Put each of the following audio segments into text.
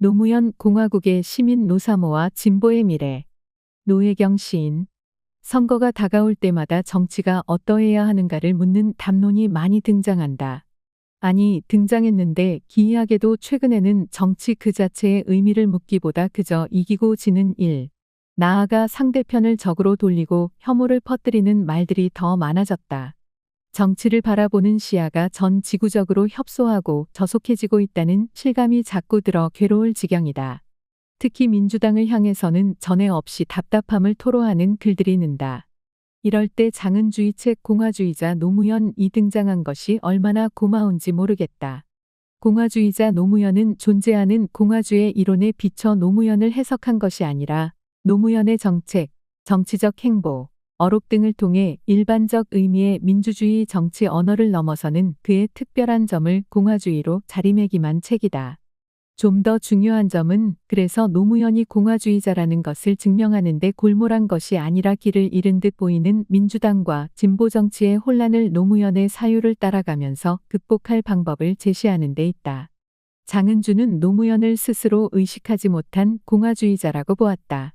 노무현 공화국의 시민 노사모와 진보의 미래. 노혜경 시인. 선거가 다가올 때마다 정치가 어떠해야 하는가를 묻는 담론이 많이 등장한다. 아니, 등장했는데 기이하게도 최근에는 정치 그 자체의 의미를 묻기보다 그저 이기고 지는 일, 나아가 상대편을 적으로 돌리고 혐오를 퍼뜨리는 말들이 더 많아졌다. 정치를 바라보는 시야가 전 지구적으로 협소하고 저속해지고 있다는 실감이 자꾸 들어 괴로울 지경이다. 특히 민주당을 향해서는 전에 없이 답답함을 토로하는 글들이 는다. 이럴 때 장은주의 책 공화주의자 노무현이 등장한 것이 얼마나 고마운지 모르겠다. 공화주의자 노무현은 존재하는 공화주의 이론에 비춰 노무현을 해석한 것이 아니라 노무현의 정책, 정치적 행보, 어록 등을 통해 일반적 의미의 민주주의 정치 언어를 넘어서는 그의 특별한 점을 공화주의로 자리매김한 책이다. 좀 더 중요한 점은 그래서 노무현이 공화주의자라는 것을 증명하는 데 골몰한 것이 아니라 길을 잃은 듯 보이는 민주당과 진보 정치의 혼란을 노무현의 사유를 따라가면서 극복할 방법을 제시하는 데 있다. 장은주는 노무현을 스스로 의식하지 못한 공화주의자라고 보았다.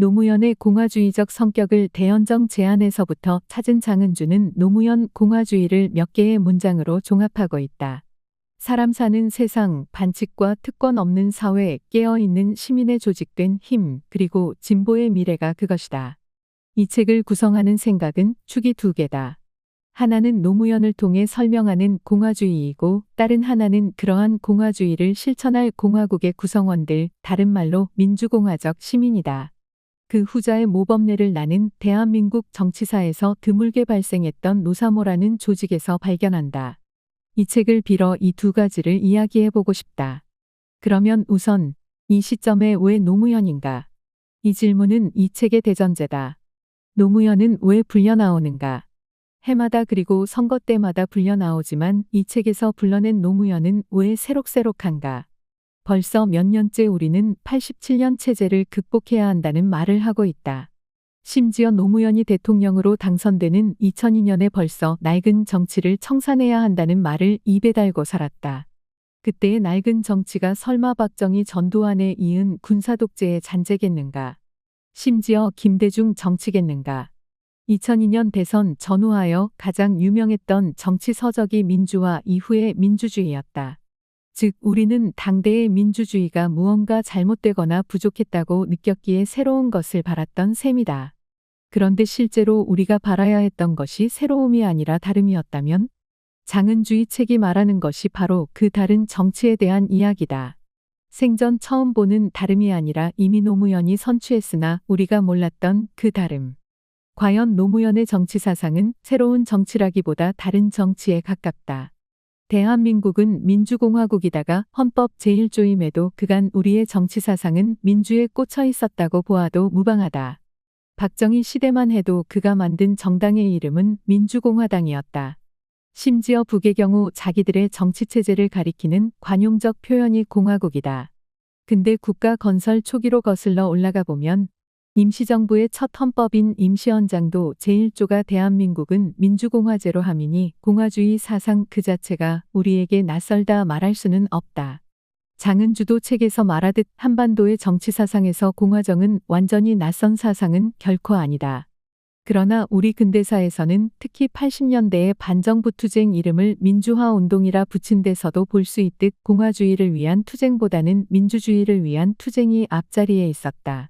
노무현의 공화주의적 성격을 대연정 제안에서부터 찾은 장은주는 노무현 공화주의를 몇 개의 문장으로 종합하고 있다. 사람 사는 세상, 반칙과 특권 없는 사회, 깨어있는 시민의 조직된 힘, 그리고 진보의 미래가 그것이다. 이 책을 구성하는 생각은 축이 두 개다. 하나는 노무현을 통해 설명하는 공화주의이고 다른 하나는 그러한 공화주의를 실천할 공화국의 구성원들, 다른 말로 민주공화적 시민이다. 그 후자의 모범례를 나는 대한민국 정치사에서 드물게 발생했던 노사모라는 조직에서 발견한다. 이 책을 빌어 이 두 가지를 이야기해보고 싶다. 그러면 우선 이 시점에 왜 노무현인가? 이 질문은 이 책의 대전제다. 노무현은 왜 불려나오는가? 해마다 그리고 선거 때마다 불려나오지만 이 책에서 불러낸 노무현은 왜 새록새록한가? 벌써 몇 년째 우리는 87년 체제를 극복해야 한다는 말을 하고 있다. 심지어 노무현이 대통령으로 당선되는 2002년에 벌써 낡은 정치를 청산해야 한다는 말을 입에 달고 살았다. 그때의 낡은 정치가 설마 박정희 전두환에 이은 군사독재의 잔재겠는가? 심지어 김대중 정치겠는가? 2002년 대선 전후하여 가장 유명했던 정치 서적이 민주화 이후의 민주주의였다. 즉 우리는 당대의 민주주의가 무언가 잘못되거나 부족했다고 느꼈기에 새로운 것을 바랐던 셈이다. 그런데 실제로 우리가 바라야 했던 것이 새로움이 아니라 다름이었다면? 장은주의 책이 말하는 것이 바로 그 다른 정치에 대한 이야기다. 생전 처음 보는 다름이 아니라 이미 노무현이 선취했으나 우리가 몰랐던 그 다름. 과연 노무현의 정치 사상은 새로운 정치라기보다 다른 정치에 가깝다. 대한민국은 민주공화국이다가 헌법 제1조임에도 그간 우리의 정치사상은 민주에 꽂혀 있었다고 보아도 무방하다. 박정희 시대만 해도 그가 만든 정당의 이름은 민주공화당이었다. 심지어 북의 경우 자기들의 정치체제를 가리키는 관용적 표현이 공화국이다. 근데 국가 건설 초기로 거슬러 올라가 보면 임시정부의 첫 헌법인 임시헌장도 제1조가 대한민국은 민주공화제로 함이니 공화주의 사상 그 자체가 우리에게 낯설다 말할 수는 없다. 장은주도 책에서 말하듯 한반도의 정치사상에서 공화정은 완전히 낯선 사상은 결코 아니다. 그러나 우리 근대사에서는 특히 80년대의 반정부투쟁 이름을 민주화운동이라 붙인 데서도 볼 수 있듯 공화주의를 위한 투쟁보다는 민주주의를 위한 투쟁이 앞자리에 있었다.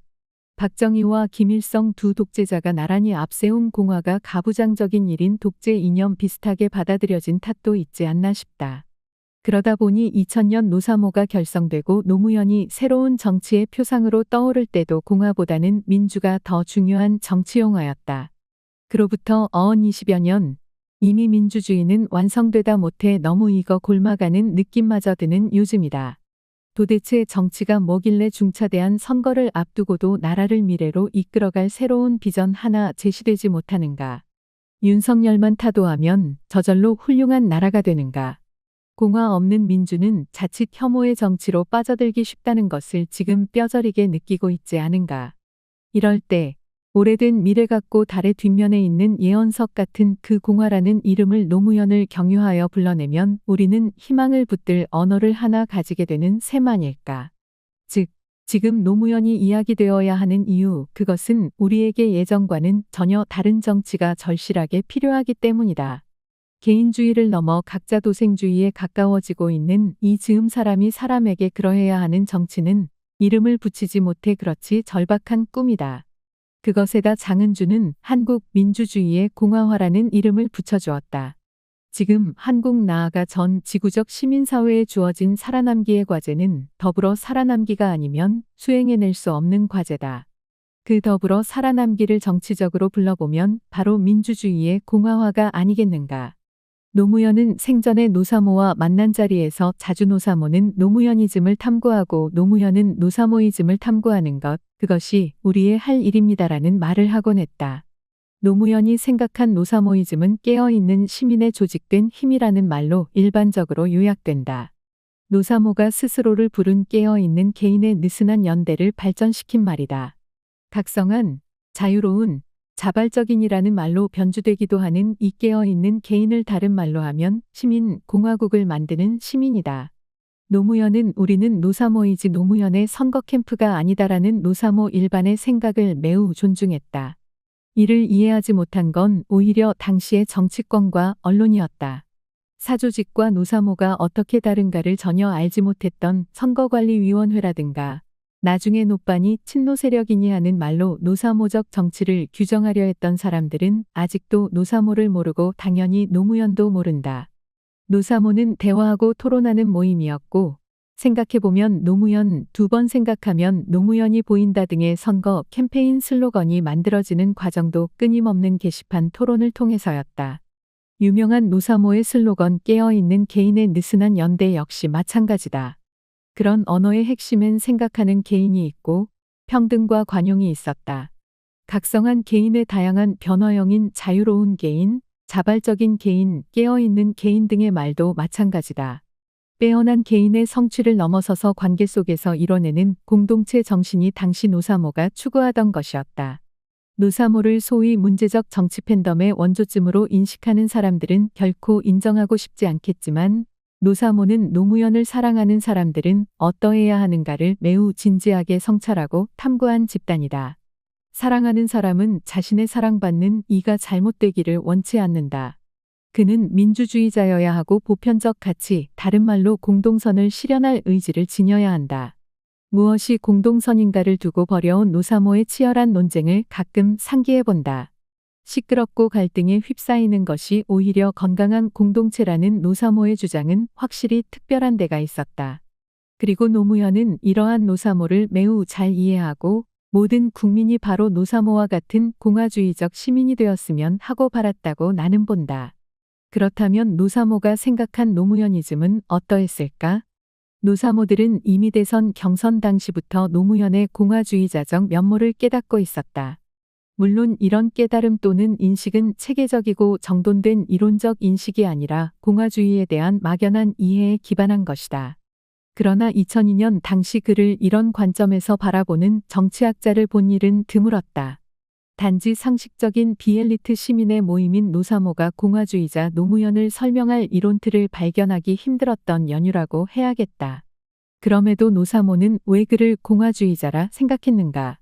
박정희와 김일성 두 독재자가 나란히 앞세운 공화가 가부장적인 일인 독재 이념 비슷하게 받아들여진 탓도 있지 않나 싶다. 그러다 보니 2000년 노사모가 결성되고 노무현이 새로운 정치의 표상으로 떠오를 때도 공화보다는 민주가 더 중요한 정치용어였다. 그로부터 어언 20여 년, 이미 민주주의는 완성되다 못해 너무 익어 곪아가는 느낌마저 드는 요즘이다. 도대체 정치가 뭐길래 중차대한 선거를 앞두고도 나라를 미래로 이끌어갈 새로운 비전 하나 제시되지 못하는가? 윤석열만 타도하면 저절로 훌륭한 나라가 되는가? 공화 없는 민주는 자칫 혐오의 정치로 빠져들기 쉽다는 것을 지금 뼈저리게 느끼고 있지 않은가? 이럴 때 오래된 미래 같고 달의 뒷면에 있는 예언석 같은 그 공화라는 이름을 노무현을 경유하여 불러내면 우리는 희망을 붙들 언어를 하나 가지게 되는 셈 아닐까. 즉, 지금 노무현이 이야기되어야 하는 이유, 그것은 우리에게 예전과는 전혀 다른 정치가 절실하게 필요하기 때문이다. 개인주의를 넘어 각자도생주의에 가까워지고 있는 이 즈음 사람이 사람에게 그러해야 하는 정치는 이름을 붙이지 못해 그렇지 절박한 꿈이다. 그것에다 장은주는 한국 민주주의의 공화화라는 이름을 붙여주었다. 지금 한국 나아가 전 지구적 시민사회에 주어진 살아남기의 과제는 더불어 살아남기가 아니면 수행해낼 수 없는 과제다. 그 더불어 살아남기를 정치적으로 불러보면 바로 민주주의의 공화화가 아니겠는가. 노무현은 생전에 노사모와 만난 자리에서 자주 노사모는 노무현이즘을 탐구하고 노무현은 노사모이즘을 탐구하는 것, 그것이 우리의 할 일입니다라는 말을 하곤 했다. 노무현이 생각한 노사모이즘은 깨어있는 시민의 조직된 힘이라는 말로 일반적으로 요약된다. 노사모가 스스로를 부른 깨어있는 개인의 느슨한 연대를 발전시킨 말이다. 각성한, 자유로운, 자발적인이라는 말로 변주되기도 하는 이 깨어있는 개인을 다른 말로 하면 시민, 공화국을 만드는 시민이다. 노무현은 우리는 노사모이지 노무현의 선거 캠프가 아니다라는 노사모 일반의 생각을 매우 존중했다. 이를 이해하지 못한 건 오히려 당시의 정치권과 언론이었다. 사조직과 노사모가 어떻게 다른가를 전혀 알지 못했던 선거관리위원회라든가 나중에 노빤이 친노 세력이니 하는 말로 노사모적 정치를 규정하려 했던 사람들은 아직도 노사모를 모르고 당연히 노무현도 모른다. 노사모는 대화하고 토론하는 모임이었고 생각해보면 노무현, 두 번 생각하면 노무현이 보인다 등의 선거 캠페인 슬로건이 만들어지는 과정도 끊임없는 게시판 토론을 통해서였다. 유명한 노사모의 슬로건 깨어있는 개인의 느슨한 연대 역시 마찬가지다. 그런 언어의 핵심엔 생각하는 개인이 있고 평등과 관용이 있었다. 각성한 개인의 다양한 변화형인 자유로운 개인, 자발적인 개인, 깨어있는 개인 등의 말도 마찬가지다. 빼어난 개인의 성취를 넘어서서 관계 속에서 이뤄내는 공동체 정신이 당시 노사모가 추구하던 것이었다. 노사모를 소위 문제적 정치 팬덤의 원조쯤으로 인식하는 사람들은 결코 인정하고 싶지 않겠지만 노사모는 노무현을 사랑하는 사람들은 어떠해야 하는가를 매우 진지하게 성찰하고 탐구한 집단이다. 사랑하는 사람은 자신의 사랑받는 이가 잘못되기를 원치 않는다. 그는 민주주의자여야 하고 보편적 가치, 다른 말로 공동선을 실현할 의지를 지녀야 한다. 무엇이 공동선인가를 두고 벌여온 노사모의 치열한 논쟁을 가끔 상기해본다. 시끄럽고 갈등에 휩싸이는 것이 오히려 건강한 공동체라는 노사모의 주장은 확실히 특별한 데가 있었다. 그리고 노무현은 이러한 노사모를 매우 잘 이해하고 모든 국민이 바로 노사모와 같은 공화주의적 시민이 되었으면 하고 바랐다고 나는 본다. 그렇다면 노사모가 생각한 노무현이즘은 어떠했을까? 노사모들은 이미 대선 경선 당시부터 노무현의 공화주의자적 면모를 깨닫고 있었다. 물론 이런 깨달음 또는 인식은 체계적이고 정돈된 이론적 인식이 아니라 공화주의에 대한 막연한 이해에 기반한 것이다. 그러나 2002년 당시 그를 이런 관점에서 바라보는 정치학자를 본 일은 드물었다. 단지 상식적인 비엘리트 시민의 모임인 노사모가 공화주의자 노무현을 설명할 이론틀을 발견하기 힘들었던 연유라고 해야겠다. 그럼에도 노사모는 왜 그를 공화주의자라 생각했는가?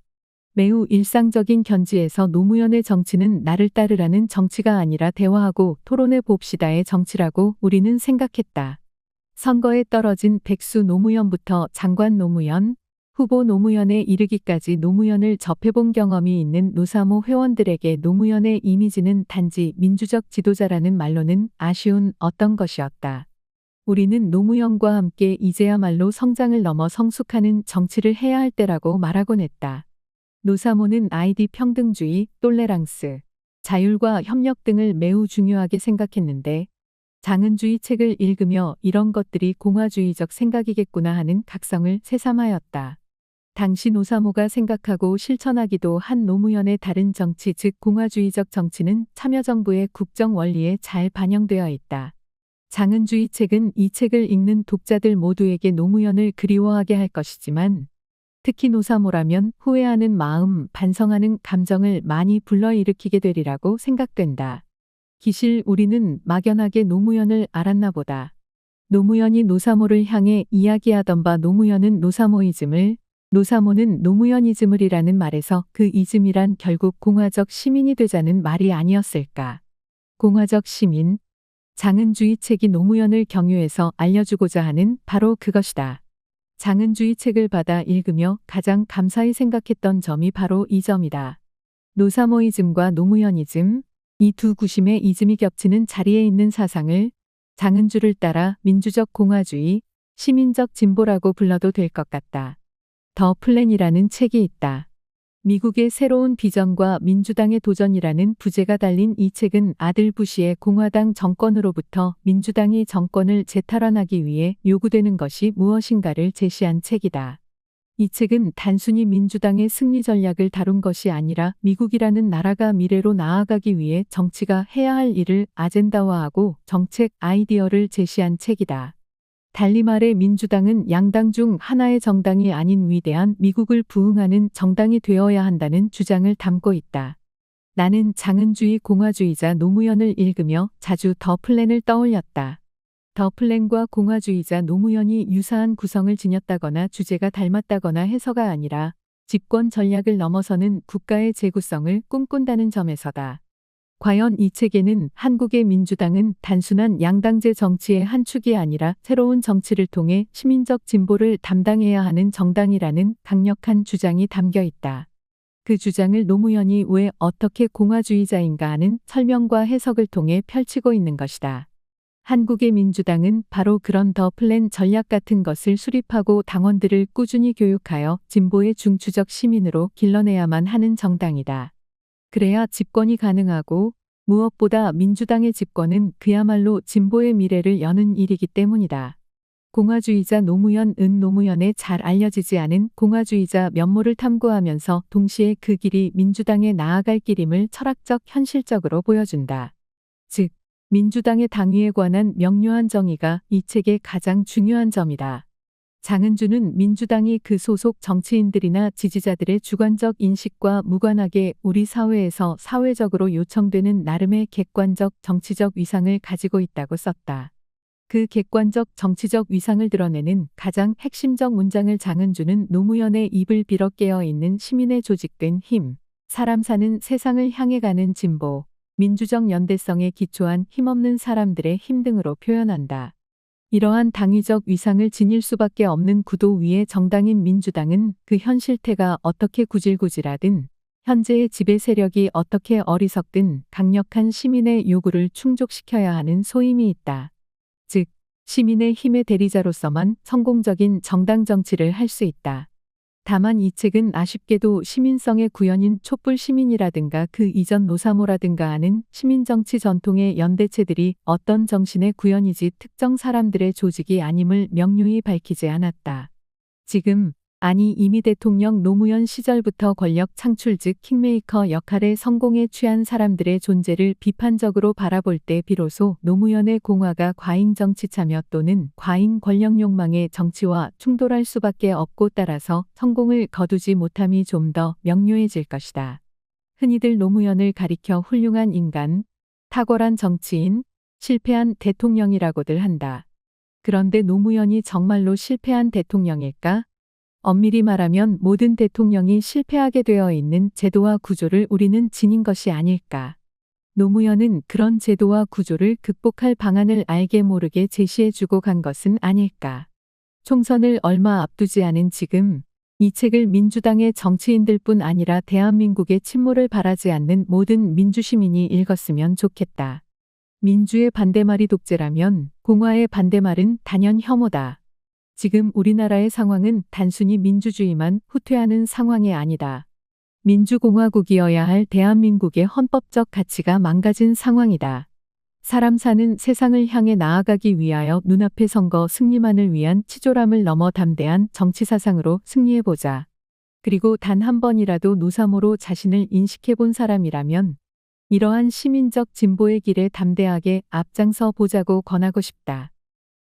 매우 일상적인 견지에서 노무현의 정치는 나를 따르라는 정치가 아니라 대화하고 토론해 봅시다의 정치라고 우리는 생각했다. 선거에 떨어진 백수 노무현부터 장관 노무현, 후보 노무현에 이르기까지 노무현을 접해본 경험이 있는 노사모 회원들에게 노무현의 이미지는 단지 민주적 지도자라는 말로는 아쉬운 어떤 것이었다. 우리는 노무현과 함께 이제야말로 성장을 넘어 성숙하는 정치를 해야 할 때라고 말하곤 했다. 노사모는 아이디 평등주의, 똘레랑스, 자율과 협력 등을 매우 중요하게 생각했는데 장은주의 책을 읽으며 이런 것들이 공화주의적 생각이겠구나 하는 각성을 새삼하였다. 당시 노사모가 생각하고 실천하기도 한 노무현의 다른 정치 즉 공화주의적 정치는 참여정부의 국정 원리에 잘 반영되어 있다. 장은주의 책은 이 책을 읽는 독자들 모두에게 노무현을 그리워하게 할 것이지만 특히 노사모라면 후회하는 마음, 반성하는 감정을 많이 불러일으키게 되리라고 생각된다. 기실 우리는 막연하게 노무현을 알았나 보다. 노무현이 노사모를 향해 이야기하던 바 노무현은 노사모이즘을 노사모는 노무현이즘을이라는 말에서 그 이즘이란 결국 공화적 시민이 되자는 말이 아니었을까. 공화적 시민, 장은주의 책이 노무현을 경유해서 알려주고자 하는 바로 그것이다. 장은주의 책을 받아 읽으며 가장 감사히 생각했던 점이 바로 이 점이다. 노사모이즘과 노무현이즘, 이 두 구심의 이즘이 겹치는 자리에 있는 사상을 장은주를 따라 민주적 공화주의, 시민적 진보라고 불러도 될 것 같다. 더 플랜이라는 책이 있다. 미국의 새로운 비전과 민주당의 도전이라는 부제가 달린 이 책은 아들 부시의 공화당 정권으로부터 민주당이 정권을 재탈환하기 위해 요구되는 것이 무엇인가를 제시한 책이다. 이 책은 단순히 민주당의 승리 전략을 다룬 것이 아니라 미국이라는 나라가 미래로 나아가기 위해 정치가 해야 할 일을 아젠다화하고 정책 아이디어를 제시한 책이다. 달리 말해 민주당은 양당 중 하나의 정당이 아닌 위대한 미국을 부흥하는 정당이 되어야 한다는 주장을 담고 있다. 나는 장은주의 공화주의자 노무현을 읽으며 자주 더 플랜을 떠올렸다. 더 플랜과 공화주의자 노무현이 유사한 구성을 지녔다거나 주제가 닮았다거나 해서가 아니라 집권 전략을 넘어서는 국가의 재구성을 꿈꾼다는 점에서다. 과연 이 책에는 한국의 민주당은 단순한 양당제 정치의 한 축이 아니라 새로운 정치를 통해 시민적 진보를 담당해야 하는 정당이라는 강력한 주장이 담겨 있다. 그 주장을 노무현이 왜 어떻게 공화주의자인가 하는 설명과 해석을 통해 펼치고 있는 것이다. 한국의 민주당은 바로 그런 더 플랜 전략 같은 것을 수립하고 당원들을 꾸준히 교육하여 진보의 중추적 시민으로 길러내야만 하는 정당이다. 그래야 집권이 가능하고 무엇보다 민주당의 집권은 그야말로 진보의 미래를 여는 일이기 때문이다. 공화주의자 노무현은 노무현의 잘 알려지지 않은 공화주의자 면모를 탐구하면서 동시에 그 길이 민주당에 나아갈 길임을 철학적 현실적으로 보여준다. 즉, 민주당의 당위에 관한 명료한 정의가 이 책의 가장 중요한 점이다. 장은주는 민주당이 그 소속 정치인들이나 지지자들의 주관적 인식과 무관하게 우리 사회에서 사회적으로 요청되는 나름의 객관적 정치적 위상을 가지고 있다고 썼다. 그 객관적 정치적 위상을 드러내는 가장 핵심적 문장을 장은주는 노무현의 입을 빌어 깨어 있는 시민의 조직된 힘, 사람 사는 세상을 향해 가는 진보, 민주적 연대성에 기초한 힘없는 사람들의 힘 등으로 표현한다. 이러한 당위적 위상을 지닐 수밖에 없는 구도 위의 정당인 민주당은 그 현 실태가 어떻게 구질구질하든 현재의 지배 세력이 어떻게 어리석든 강력한 시민의 요구를 충족시켜야 하는 소임이 있다. 즉, 시민의 힘의 대리자로서만 성공적인 정당 정치를 할 수 있다. 다만 이 책은 아쉽게도 시민성의 구현인 촛불 시민이라든가 그 이전 노사모라든가 하는 시민정치 전통의 연대체들이 어떤 정신의 구현이지 특정 사람들의 조직이 아님을 명료히 밝히지 않았다. 지금, 아니 이미 대통령 노무현 시절부터 권력 창출 즉 킹메이커 역할의 성공에 취한 사람들의 존재를 비판적으로 바라볼 때 비로소 노무현의 공화가 과잉 정치 참여 또는 과잉 권력 욕망의 정치와 충돌할 수밖에 없고 따라서 성공을 거두지 못함이 좀 더 명료해질 것이다. 흔히들 노무현을 가리켜 훌륭한 인간, 탁월한 정치인, 실패한 대통령이라고들 한다. 그런데 노무현이 정말로 실패한 대통령일까? 엄밀히 말하면 모든 대통령이 실패하게 되어 있는 제도와 구조를 우리는 지닌 것이 아닐까. 노무현은 그런 제도와 구조를 극복할 방안을 알게 모르게 제시해주고 간 것은 아닐까. 총선을 얼마 앞두지 않은 지금 이 책을 민주당의 정치인들뿐 아니라 대한민국의 침몰을 바라지 않는 모든 민주시민이 읽었으면 좋겠다. 민주의 반대말이 독재라면 공화의 반대말은 단연 혐오다. 지금 우리나라의 상황은 단순히 민주주의만 후퇴하는 상황이 아니다. 민주공화국이어야 할 대한민국의 헌법적 가치가 망가진 상황이다. 사람 사는 세상을 향해 나아가기 위하여 눈앞의 선거 승리만을 위한 치졸함을 넘어 담대한 정치사상으로 승리해보자. 그리고 단 한 번이라도 노사모로 자신을 인식해본 사람이라면 이러한 시민적 진보의 길에 담대하게 앞장서 보자고 권하고 싶다.